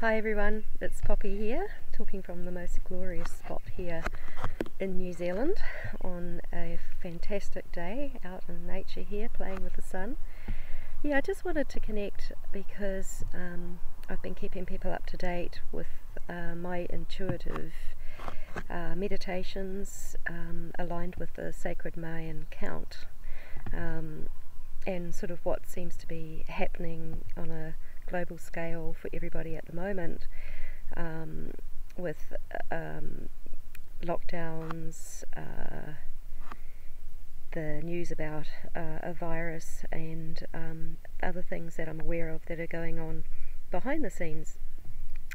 Hi everyone, it's Poppy here, talking from the most glorious spot here in New Zealand on a fantastic day out in nature here, playing with the sun. I just wanted to connect because I've been keeping people up to date with my intuitive meditations aligned with the sacred Mayan count, and sort of what seems to be happening on a global scale for everybody at the moment, with lockdowns, the news about a virus, and other things that I'm aware of that are going on behind the scenes.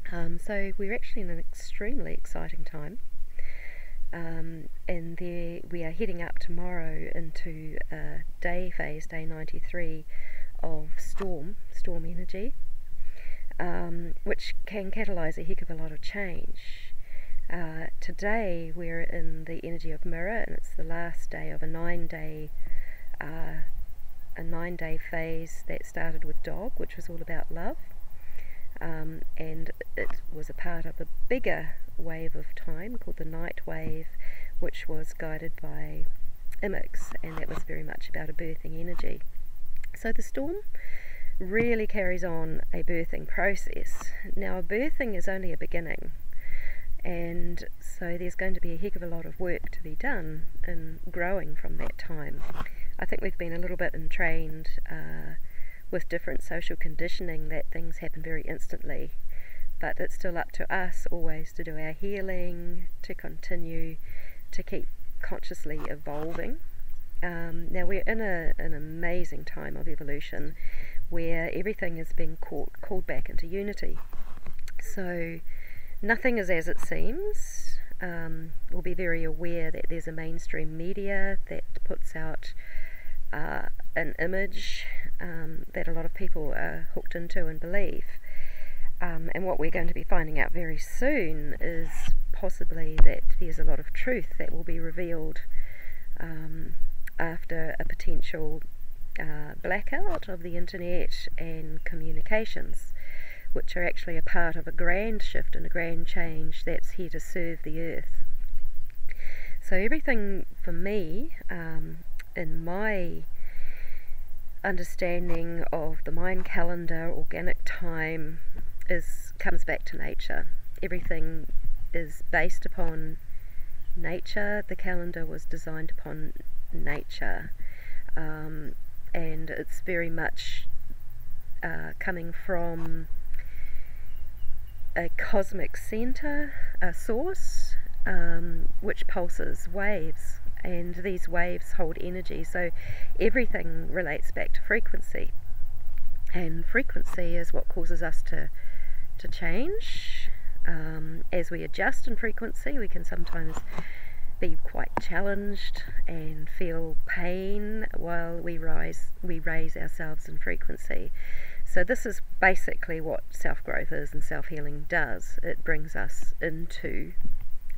So we're actually in an extremely exciting time, and we are heading up tomorrow into day 93 of storm energy, which can catalyse a heck of a lot of change. Today we're in the energy of mirror, and it's the last day of a 9-day phase that started with dog, which was all about love, and it was a part of a bigger wave of time called the night wave, which was guided by Imix, and that was very much about a birthing energy. So the storm really carries on a birthing process. Now, birthing is only a beginning, and so there's going to be a heck of a lot of work to be done in growing from that time. I think we've been a little bit entrained with different social conditioning that things happen very instantly, but it's still up to us always to do our healing, to continue to keep consciously evolving. Now we're in an amazing time of evolution where everything is being called back into unity. So nothing is as it seems. We'll be very aware that there's a mainstream media that puts out an image that a lot of people are hooked into and believe. And what we're going to be finding out very soon is possibly that there's a lot of truth that will be revealed after a potential blackout of the internet and communications, which are actually a part of a grand shift and a grand change that's here to serve the earth. So everything for me, in my understanding of the Mayan calendar, organic time, comes back to nature. Everything is based upon nature. The calendar was designed upon nature, and it's very much coming from a cosmic center, a source, which pulses waves, and these waves hold energy. So everything relates back to frequency, and frequency is what causes us to change. As we adjust in frequency, we can sometimes be quite challenged and feel pain while we raise ourselves in frequency. So this is basically what self-growth is and self-healing does. It brings us into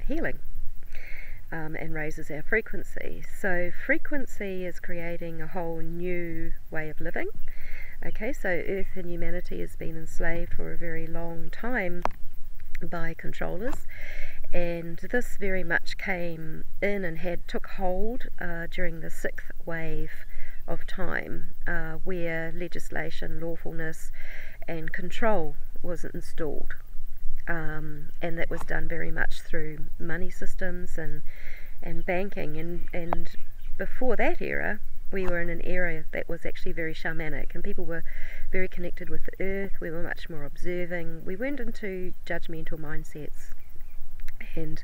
healing, and raises our frequency. So frequency is creating a whole new way of living. Okay, so Earth and humanity has been enslaved for a very long time by controllers, and this very much came in and took hold during the 6th wave of time, where legislation, lawfulness and control was installed, and that was done very much through money systems and banking, and before that era we were in an era that was actually very shamanic, and people were very connected with the earth. We were much more observing. We went into judgmental mindsets, and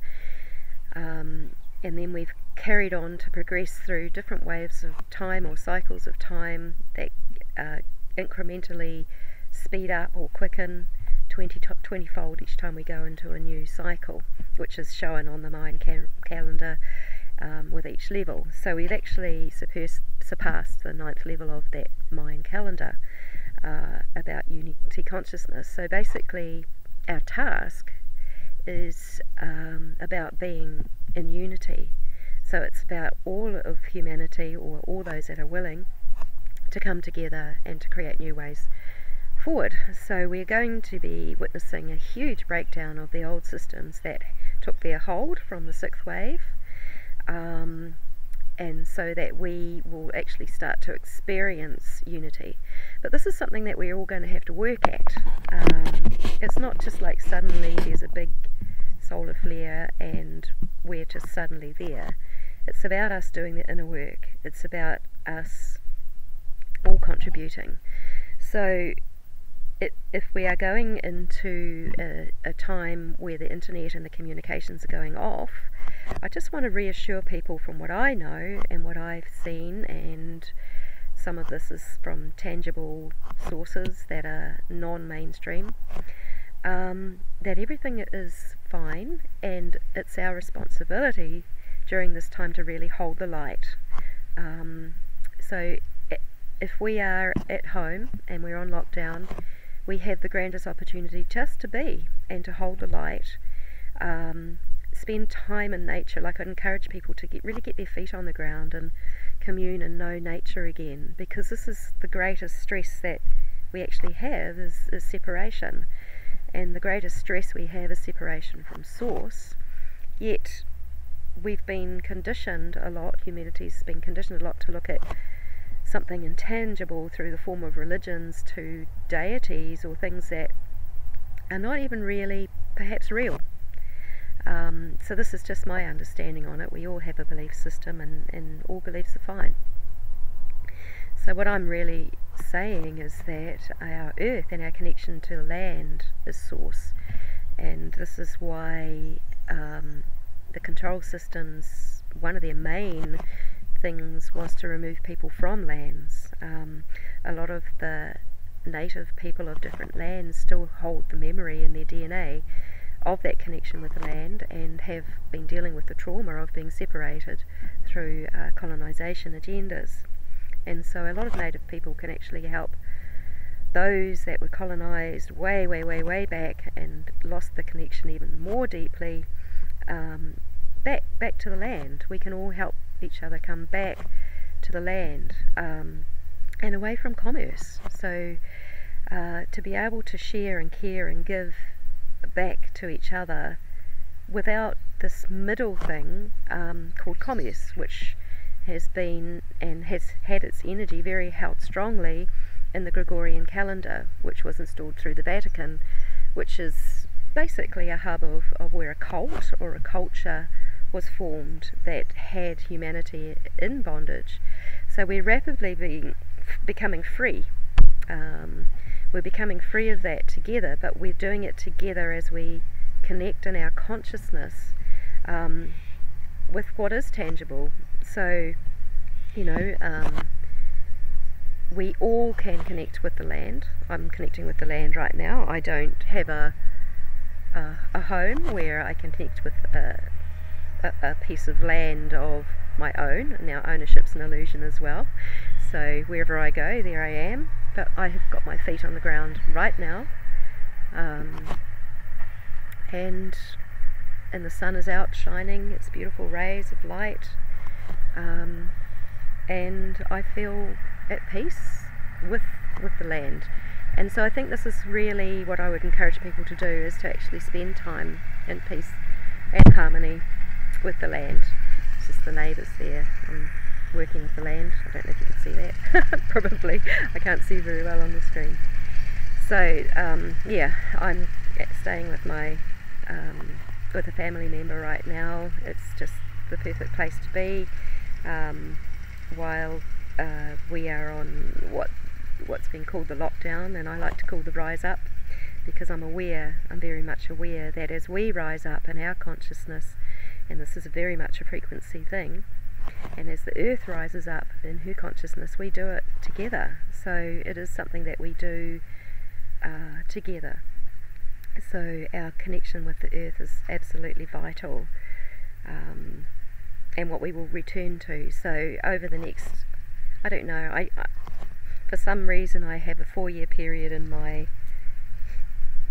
then we've carried on to progress through different waves of time or cycles of time that incrementally speed up or quicken 20-fold each time we go into a new cycle, which is shown on the Mayan calendar with each level. So we've actually surpassed the 9th level of that Mayan calendar about unity consciousness. So basically our task is about being in unity. So it's about all of humanity, or all those that are willing to come together and to create new ways forward. So we're going to be witnessing a huge breakdown of the old systems that took their hold from the sixth wave, and so that we will actually start to experience unity. But this is something that we're all going to have to work at. It's not just like suddenly there's a big solar flare and we're just suddenly there. It's about us doing the inner work. It's about us all contributing. So if we are going into a time where the internet and the communications are going off, I just want to reassure people from what I know and what I've seen, and some of this is from tangible sources that are non-mainstream, that everything is fine, and it's our responsibility during this time to really hold the light. So if we are at home and we're on lockdown, we have the grandest opportunity just to be and to hold the light. Spend time in nature. Like, I'd encourage people to really get their feet on the ground and commune and know nature again, because this is the greatest stress that we actually have is separation, and the greatest stress we have is separation from source. Yet we've been conditioned a lot, humanity's been conditioned a lot to look at something intangible through the form of religions to deities or things that are not even really perhaps real. So this is just my understanding on it. We all have a belief system, and all beliefs are fine. So what I'm really saying is that our earth and our connection to the land is source, and this is why the control systems, one of their main things was to remove people from lands. A lot of the native people of different lands still hold the memory in their DNA of that connection with the land, and have been dealing with the trauma of being separated through colonisation agendas. And so a lot of native people can actually help those that were colonised way back and lost the connection even more deeply, back to the land. We can all help each other come back to the land, and away from commerce. So to be able to share and care and give back to each other without this middle thing called commerce, which has been and has had its energy very held strongly in the Gregorian calendar, which was installed through the Vatican, which is basically a hub of where a cult or a culture was formed that had humanity in bondage. So we're rapidly becoming free. We're becoming free of that together, but we're doing it together as we connect in our consciousness with what is tangible. So, we all can connect with the land. I'm connecting with the land right now. I don't have a home where I can connect with a piece of land of my own. Now, ownership's an illusion as well. So wherever I go, there I am. But I have got my feet on the ground right now, and the sun is out shining its beautiful rays of light, and I feel at peace with the land. And so I think this is really what I would encourage people to do, is to actually spend time in peace and harmony with the land. It's just the neighbours there. I'm working with the land. I don't know if you can see that. Probably. I can't see very well on the screen. So yeah, I'm staying with my with a family member right now. It's just the perfect place to be while we are on what's been called the lockdown, and I like to call the rise up, because I'm very much aware that as we rise up in our consciousness, and this is very much a frequency thing, and as the earth rises up in her consciousness, we do it together. So it is something that we do together. So our connection with the earth is absolutely vital, and what we will return to. So over the next, I don't know, I for some reason I have a 4-year period in my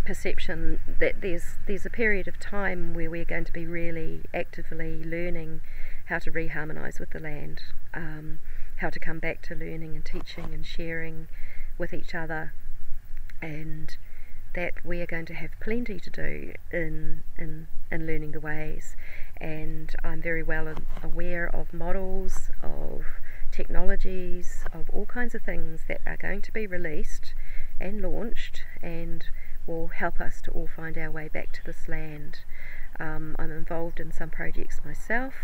perception that there's a period of time where we're going to be really actively learning how to reharmonise with the land, how to come back to learning and teaching and sharing with each other, and that we are going to have plenty to do in learning the ways. And I'm very well aware of models, of technologies, of all kinds of things that are going to be released and launched and will help us to all find our way back to this land. I'm involved in some projects myself,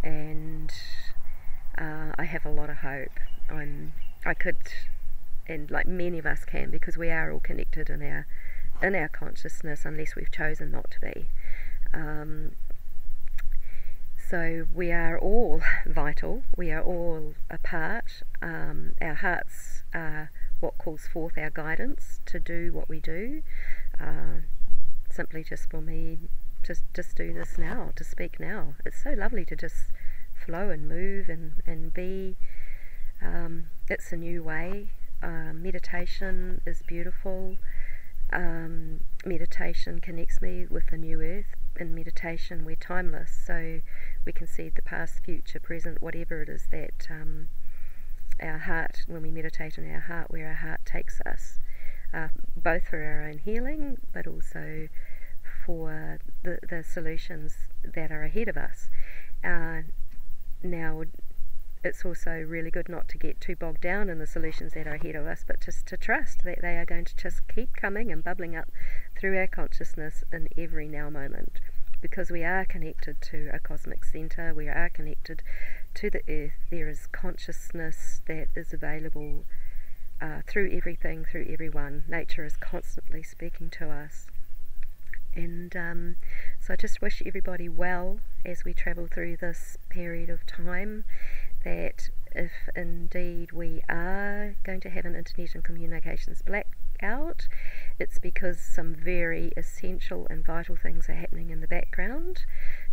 and I have a lot of hope. I could, and like many of us can, because we are all connected in our consciousness, unless we've chosen not to be. So we are all vital, we are all a part. Our hearts are what calls forth our guidance to do what we do. Simply just for me, just do this now, to speak now. It's so lovely to just flow and move and be. It's a new way. Meditation is beautiful. Meditation connects me with the new earth. In meditation we're timeless, so we can see the past, future, present, whatever it is that our heart, when we meditate in our heart, where our heart takes us, both for our own healing but also for the solutions that are ahead of us. Now it's also really good not to get too bogged down in the solutions that are ahead of us, but just to trust that they are going to just keep coming and bubbling up through our consciousness in every now moment, because we are connected to a cosmic centre, we are connected to the earth. There is consciousness that is available through everything, through everyone. Nature is constantly speaking to us. And so I just wish everybody well as we travel through this period of time, that if indeed we are going to have an internet and communications blackout, it's because some very essential and vital things are happening in the background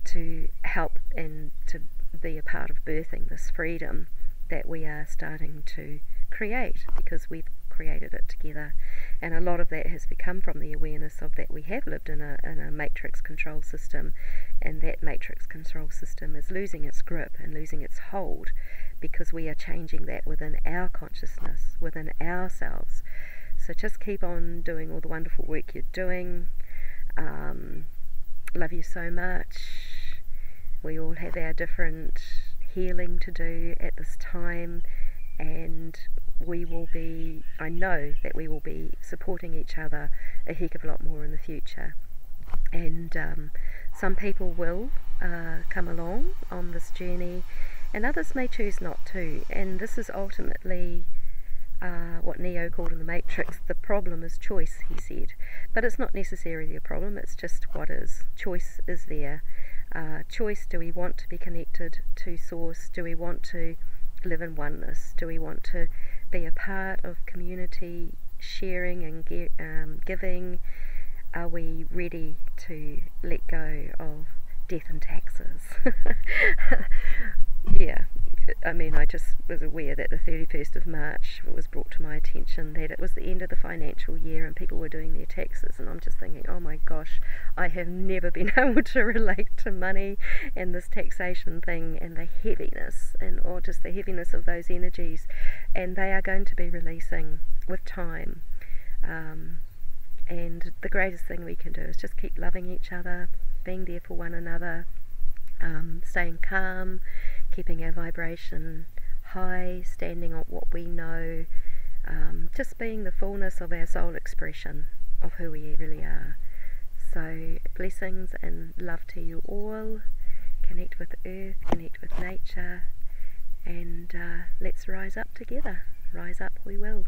to help and to be a part of birthing this freedom that we are starting to create, because we've created it together. And a lot of that has become from the awareness of that we have lived in a matrix control system, and that matrix control system is losing its grip and losing its hold, because we are changing that within our consciousness, within ourselves. So just keep on doing all the wonderful work you're doing. Love you so much. We all have our different healing to do at this time, and we will be, I know that we will be supporting each other a heck of a lot more in the future. And some people will come along on this journey, and others may choose not to. And this is ultimately what Neo called in the Matrix, the problem is choice, he said. But it's not necessarily a problem, it's just what is. Choice is there. Choice, do we want to be connected to Source? Do we want to live in oneness? Do we want to be a part of community, sharing and giving? Are we ready to let go of death and taxes? Yeah, I mean, I just was aware that the 31st of March was brought to my attention that it was the end of the financial year and people were doing their taxes, and I'm just thinking, oh my gosh, I have never been able to relate to money and this taxation thing and the heaviness, or just the heaviness of those energies, and they are going to be releasing with time. And the greatest thing we can do is just keep loving each other, being there for one another, staying calm, keeping our vibration high, standing on what we know, just being the fullness of our soul expression of who we really are. So blessings and love to you all. Connect with earth, connect with nature, and let's rise up together. Rise up we will.